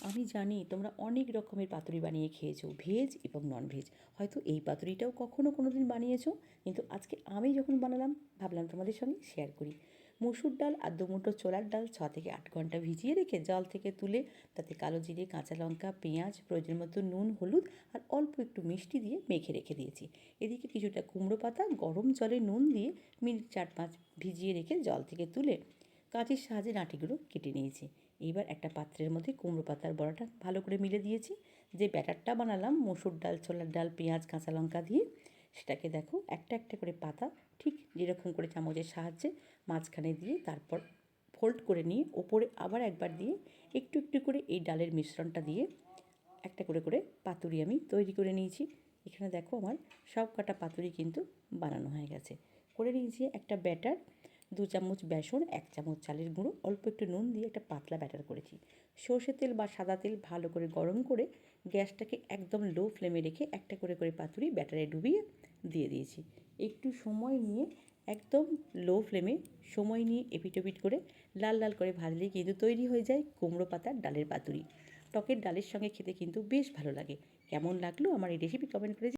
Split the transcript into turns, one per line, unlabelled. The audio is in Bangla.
আমি জানি তোমরা অনেক রকমের পাতুরি বানিয়ে খেয়েছো, ভেজ এবং নন ভেজ। হয়তো এই পাতুরিটাও কখনো কোনো দিন বানিয়েছো, কিন্তু আজকে আমি যখন বানালাম ভাবলাম তোমাদের সঙ্গে শেয়ার করি। মসুর ডাল আর দুমুঠো ছোলার ডাল 6 থেকে 8 ঘন্টা ভিজিয়ে রেখে জল থেকে তুলে তাতে কালো জিরে, কাঁচা লঙ্কা, পেঁয়াজ, প্রয়োজন মতো নুন, হলুদ আর অল্প একটু মিষ্টি দিয়ে মেখে রেখে দিয়েছি। এদিকে কিছুটা কুমড়ো পাতা গরম জলে নুন দিয়ে মিনিট 4-5 ভিজিয়ে রেখে জল থেকে তুলে কাঁচির সাহায্যে ডাঁটিগুলো কেটে নিয়েছি। এইবার একটা পাত্রের মধ্যে কুমড়ো পাতার বড়াটা ভালো করে মিলে দিয়েছি। যে ব্যাটারটা বানালাম মসুর ডাল, ছোলার ডাল, পেঁয়াজ, কাঁচা লঙ্কা দিয়ে, সেটাকে দেখো একটা একটা করে পাতা ঠিক যেরকম করে চামচের সাহায্যে মাঝখানে দিয়ে তারপর ফোল্ড করে নিয়ে ওপরে আবার একবার দিয়ে একটু একটু করে এই ডালের মিশ্রণটা দিয়ে একটা করে করে পাতুরি আমি তৈরি করে নিয়েছি। এখানে দেখো আমার সব কটা পাতুরি কিন্তু বানানো হয়ে গেছে। করে নিয়েছি একটা ব্যাটার, 2 চামচ বেসন, 1 চামচ চালের গুঁড়ো, অল্প একটু নুন দিয়ে একটা পাতলা ব্যাটার করেছি। সর্ষের তেল বা সাদা তেল ভালো করে গরম করে গ্যাসটাকে একদম লো ফ্লেমে রেখে একটা করে করে পাতুরি ব্যাটারে ডুবিয়ে দিয়ে দিয়েছি। একটু সময় নিয়ে একদম লো ফ্লেমে সময় নিয়ে এপিট ওপিট করে লাল লাল করে ভাজলেই কিন্তু তৈরি হয়ে যায় কুমড়ো পাতার ডালের পাতুরি। টকের ডালের সঙ্গে খেতে কিন্তু বেশ ভালো লাগে। কেমন লাগলো আমার এই রেসিপি কমেন্ট করে